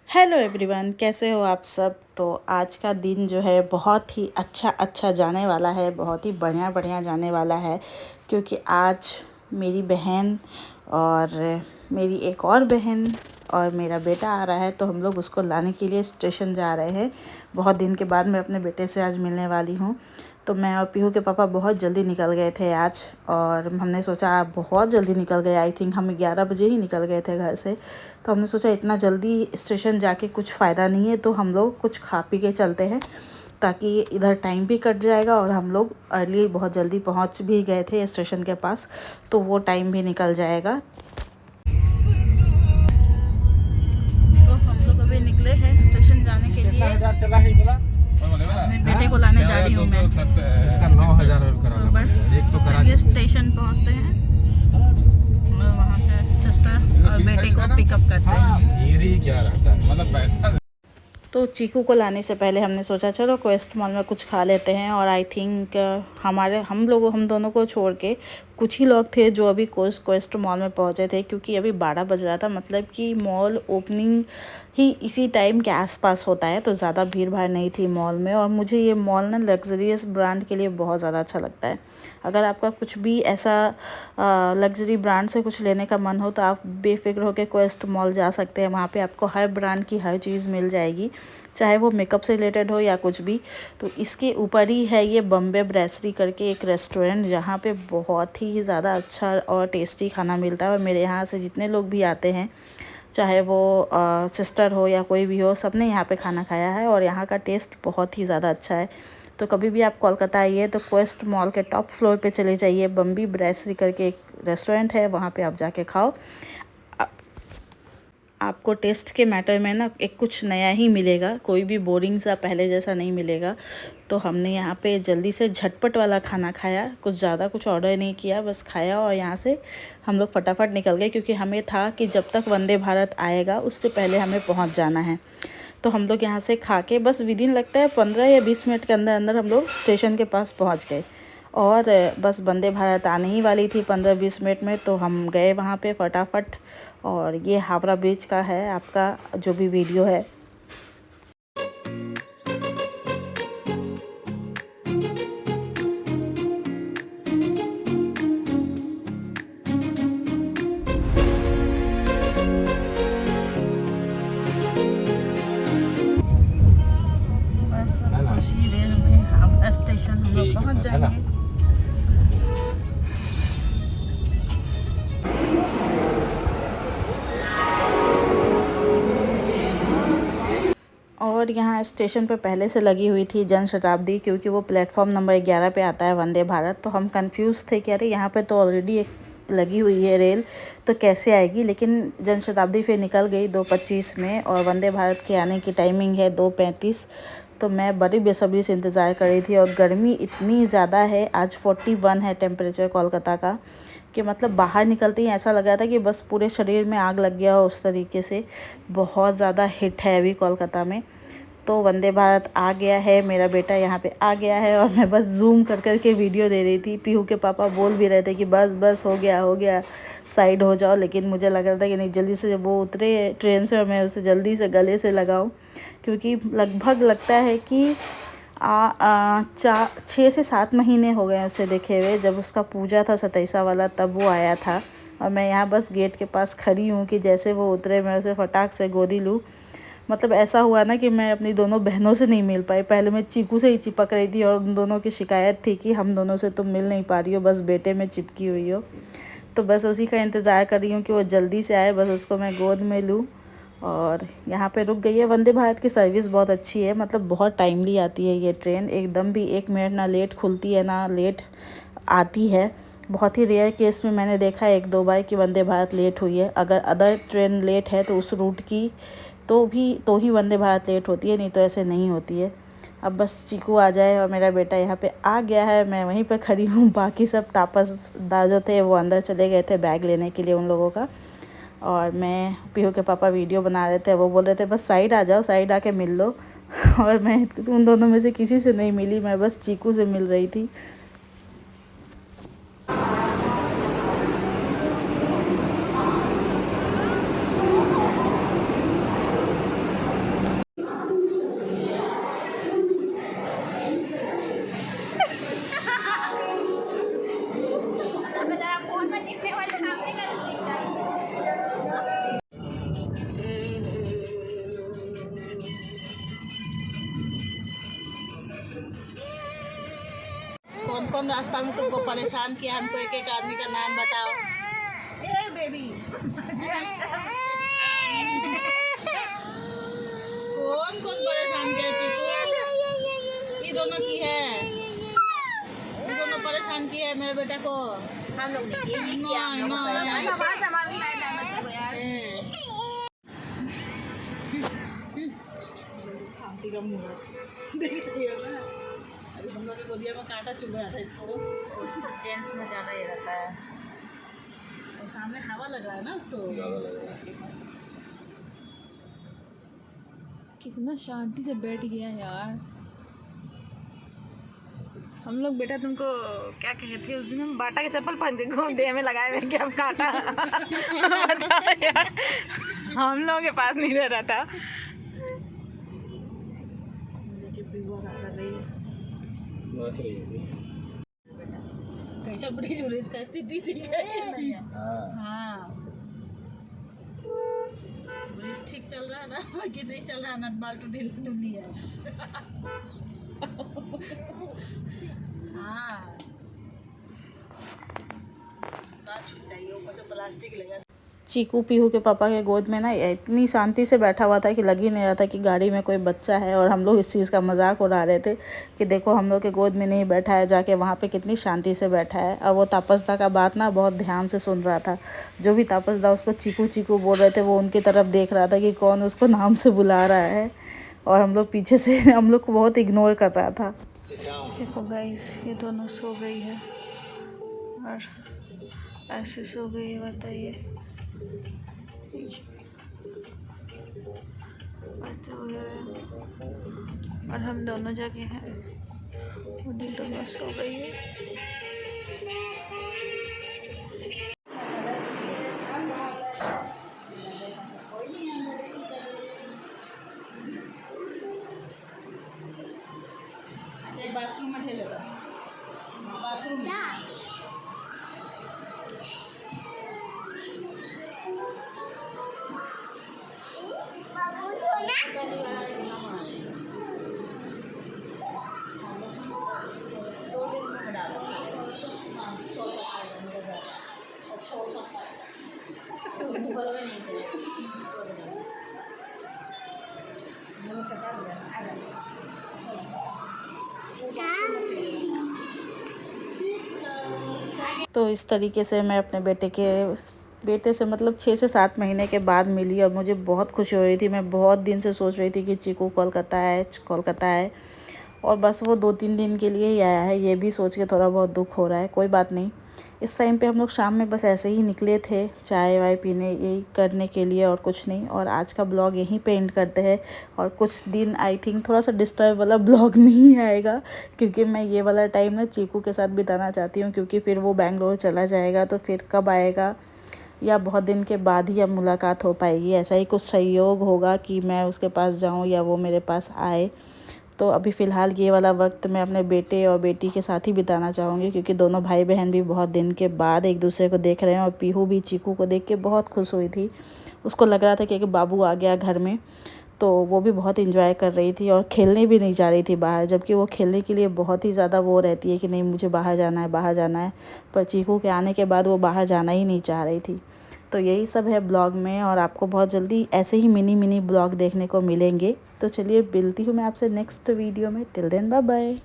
Hello everyone, कैसे हो आप सब। तो आज का दिन जो है बहुत ही अच्छा जाने वाला है, बहुत ही बढ़िया जाने वाला है। क्योंकि आज मेरी बहन और मेरी एक और बहन और मेरा बेटा आ रहा है, तो हम लोग उसको लाने के लिए स्टेशन जा रहे हैं। बहुत दिन के बाद मैं अपने बेटे से आज मिलने वाली हूँ। तो मैं और पीहू के पापा बहुत जल्दी निकल गए थे आज, और हमने सोचा आप बहुत जल्दी निकल गए। आई थिंक हम 11 बजे ही निकल गए थे घर से। तो हमने सोचा इतना जल्दी स्टेशन जाके कुछ फ़ायदा नहीं है, तो हम लोग कुछ खा पी के चलते हैं, ताकि इधर टाइम भी कट जाएगा और हम लोग अर्ली बहुत जल्दी पहुंच भी गए थे स्टेशन के पास, तो वो टाइम भी निकल जाएगा। तो हम लोग अभी निकले हैं स्टेशन जाने के लिए। अपने बेटे को लाने जा रही हूँ मैं। इसका 9,000 तो बस चलिए स्टेशन पहुँचते हैं और वहाँ से सिस्टर और बेटे को पिकअप करते हैं। ये क्या रहता है मतलब पैसा। तो चीकू को लाने से पहले हमने सोचा चलो क्वेस्ट मॉल में कुछ खा लेते हैं। और आई थिंक हम दोनों को छोड़ के कुछ ही लोग थे जो अभी क्वेस्ट मॉल में पहुंचे थे, क्योंकि अभी 12 बज रहा था। मतलब कि मॉल ओपनिंग ही इसी टाइम के आसपास होता है, तो ज़्यादा भीड़ भाड़ नहीं थी मॉल में। और मुझे ये मॉल ना लग्जरियस ब्रांड के लिए बहुत ज़्यादा अच्छा लगता है। अगर आपका कुछ भी ऐसा लग्जरी ब्रांड से कुछ लेने का मन हो, तो आप बेफिक्र होकर क्वेस्ट मॉल जा सकते हैं। वहाँ पे आपको हर ब्रांड की हर चीज़ मिल जाएगी, चाहे वो मेकअप से रिलेटेड हो या कुछ भी। तो इसके ऊपर ही है ये बॉम्बे ब्रेसरी करके एक रेस्टोरेंट, जहाँ पे बहुत ही ज़्यादा अच्छा और टेस्टी खाना मिलता है। और मेरे यहाँ से जितने लोग भी आते हैं, चाहे वो सिस्टर हो या कोई भी हो, सब ने यहाँ पे खाना खाया है और यहाँ का टेस्ट बहुत ही ज़्यादा अच्छा है। तो कभी भी आप कोलकाता आइए तो क्वेस्ट मॉल के टॉप फ्लोर पे चले जाइए। बम्बी ब्रेसरी करके एक रेस्टोरेंट है, वहाँ पे आप जाके खाओ। आपको टेस्ट के मैटर में ना एक कुछ नया ही मिलेगा, कोई भी बोरिंग सा पहले जैसा नहीं मिलेगा। तो हमने यहाँ पे जल्दी से झटपट वाला खाना खाया, कुछ ज़्यादा कुछ ऑर्डर नहीं किया, बस खाया और यहाँ से हम लोग फटाफट निकल गए। क्योंकि हमें था कि जब तक वंदे भारत आएगा उससे पहले हमें पहुँच जाना है। तो हम लोग यहाँ से खा के बस विदिन लगता है 15 या 20 मिनट के अंदर अंदर हम लोग स्टेशन के पास पहुँच गए। और बस वंदे भारत आने ही वाली थी 15-20 मिनट में, तो हम गए वहाँ पे फटाफट। और ये हावड़ा ब्रिज का है आपका जो भी वीडियो है। बस कुछ ही देर में हावड़ा स्टेशन हम लोग पहुँच जाएंगे। और यहाँ स्टेशन पे पहले से लगी हुई थी जन शताब्दी, क्योंकि वो प्लेटफॉर्म नंबर 11 पे आता है वंदे भारत। तो हम कंफ्यूज थे कि अरे यहाँ पे तो ऑलरेडी एक लगी हुई है रेल, तो कैसे आएगी। लेकिन जन शताब्दी फिर निकल गई 2:25 में, और वंदे भारत के आने की टाइमिंग है 2:35। तो मैं बड़ी बेसब्री से इंतज़ार कर रही थी। और गर्मी इतनी ज़्यादा है, आज 41 है टेम्परेचर कोलकाता का, कि मतलब बाहर निकलते ही ऐसा लग रहा था कि बस पूरे शरीर में आग लग गया हो, उस तरीके से बहुत ज़्यादा हिट है अभी कोलकाता में। तो वंदे भारत आ गया है, मेरा बेटा यहाँ पे आ गया है, और मैं बस जूम कर के वीडियो दे रही थी। पीहू के पापा बोल भी रहे थे कि बस बस हो गया साइड हो जाओ। लेकिन मुझे लग रहा था कि नहीं, जल्दी से वो उतरे ट्रेन से और मैं उसे जल्दी से गले से लगाऊं। क्योंकि लगभग लगता है कि 6 से 7 महीने हो गए उसे देखे हुए। जब उसका पूजा था 27वां वाला, तब वो आया था। और मैं यहाँ बस गेट के पास खड़ी हूँ कि जैसे वो उतरे मैं उसे फटाक से गोदी लूँ। मतलब ऐसा हुआ ना कि मैं अपनी दोनों बहनों से नहीं मिल पाई। पहले मैं चीकू से ही चिपक रही थी, और उन दोनों की शिकायत थी कि हम दोनों से तुम मिल नहीं पा रही हो, बस बेटे में चिपकी हुई हो। तो बस उसी का इंतज़ार कर रही हूँ कि वो जल्दी से आए, बस उसको मैं गोद में लूँ। और यहाँ पे रुक गई है। वंदे भारत की सर्विस बहुत अच्छी है, मतलब बहुत टाइमली आती है ये ट्रेन, एकदम भी 1 मिनट ना लेट खुलती है ना लेट आती है। बहुत ही रेयर केस में मैंने देखा है 1-2 बार कि वंदे भारत लेट हुई है। अगर अदर ट्रेन लेट है तो उस रूट की तो ही वंदे भारत लेट होती है, नहीं तो ऐसे नहीं होती है। अब बस चीकू आ जाए और मेरा बेटा यहाँ पे आ गया है, मैं वहीं पे खड़ी हूँ। बाकी सब तापसदार जो थे वो अंदर चले गए थे बैग लेने के लिए उन लोगों का। और मैं पीहू के पापा वीडियो बना रहे थे, वो बोल रहे थे बस साइड आ जाओ, साइड आके मिल लो। और मैं उन दोनों में से किसी से नहीं मिली, मैं बस चीकू से मिल रही थी। कौन रास्ता में तुमको परेशान किया? हमको एक एक आदमी का नाम बताओ। ए बेबी कौन कौन परेशान किया चीकू? ये दोनों की है, ये दोनों परेशान किया है मेरे बेटा को। हम लोग ने ये नहीं किया, हम लोग शांति का मुँह देख रही हो ना? अभी हम लोग की गोदिया में कांटा चुभ रहा था इसको। जेंट्स में ज़्यादा ये रहता है, और सामने हवा लग रहा है ना उसको। कितना शांति से बैठ गया यार। हम लोग बेटा तुमको क्या कहे थे उस दिन? हम बाटा के चप्पल पहन के घूम दे, हमें लगाए हुए क्या कांटा। बताओ यार, हम लोगों के पास नहीं रह रहा था। कैसा ब्रिज व्रिज का स्थिति ठीक है? हाँ ब्रिज ठीक चल रहा है ना कि नहीं चल रहा है? नट बाल्टू ढीली है। हाँ चाहिए ऊपर से प्लास्टिक लगा। चीकू पीहू के पापा के गोद में ना इतनी शांति से बैठा हुआ था कि लग ही नहीं रहा था कि गाड़ी में कोई बच्चा है। और हम लोग इस चीज़ का मजाक उड़ा रहे थे कि देखो हम लोग के गोद में नहीं बैठा है, जाके वहाँ पे कितनी शांति से बैठा है। और वो तापसदा का बात ना बहुत ध्यान से सुन रहा था। जो भी तापसदा उसको चीकू चीकू बोल रहे थे वो उनकी तरफ देख रहा था कि कौन उसको नाम से बुला रहा है। और हम लोग पीछे से हम लोग को बहुत इग्नोर कर रहा था। देखो गाइस, ये दोनों सो गई है और ऐसे सो गई है, बताइए। और हम दोनों जगह हैं, उन्हीं दोनों सो गई है। बाथरूम में ढेलेगा, बाथरूम में। तो इस तरीके से मैं अपने बेटे से मतलब 6 से 7 महीने के बाद मिली और मुझे बहुत खुशी हो रही थी। मैं बहुत दिन से सोच रही थी कि चीकू कोलकाता है और बस वो 2-3 दिन के लिए ही आया है। ये भी सोच के थोड़ा बहुत दुख हो रहा है, कोई बात नहीं। इस टाइम पे हम लोग शाम में बस ऐसे ही निकले थे चाय वाय पीने, यही करने के लिए और कुछ नहीं। और आज का ब्लॉग यहीं पे एंड करते हैं। और कुछ दिन आई थिंक थोड़ा सा डिस्टर्ब वाला ब्लॉग नहीं आएगा, क्योंकि मैं ये वाला टाइम ना चीकू के साथ बिताना चाहती हूँ। क्योंकि फिर वो बेंगलोर चला जाएगा तो फिर कब आएगा या बहुत दिन के बाद ही अब मुलाकात हो पाएगी। ऐसा ही कुछ संयोग होगा कि मैं उसके पास जाऊँ या वो मेरे पास आए। तो अभी फ़िलहाल ये वाला वक्त मैं अपने बेटे और बेटी के साथ ही बिताना चाहूँगी, क्योंकि दोनों भाई बहन भी बहुत दिन के बाद एक दूसरे को देख रहे हैं। और पीहू भी चीकू को देख के बहुत खुश हुई थी। उसको लग रहा था कि एक बाबू आ गया घर में, तो वो भी बहुत एंजॉय कर रही थी और खेलने भी नहीं जा रही थी बाहर। जबकि वो खेलने के लिए बहुत ही ज़्यादा वो रहती है कि नहीं मुझे बाहर जाना है। पर चीकू के आने के बाद वो बाहर जाना ही नहीं चाह रही थी। तो यही सब है ब्लॉग में, और आपको बहुत जल्दी ऐसे ही मिनी ब्लॉग देखने को मिलेंगे। तो चलिए मिलती हूँ मैं आपसे नेक्स्ट वीडियो में। Till then bye bye.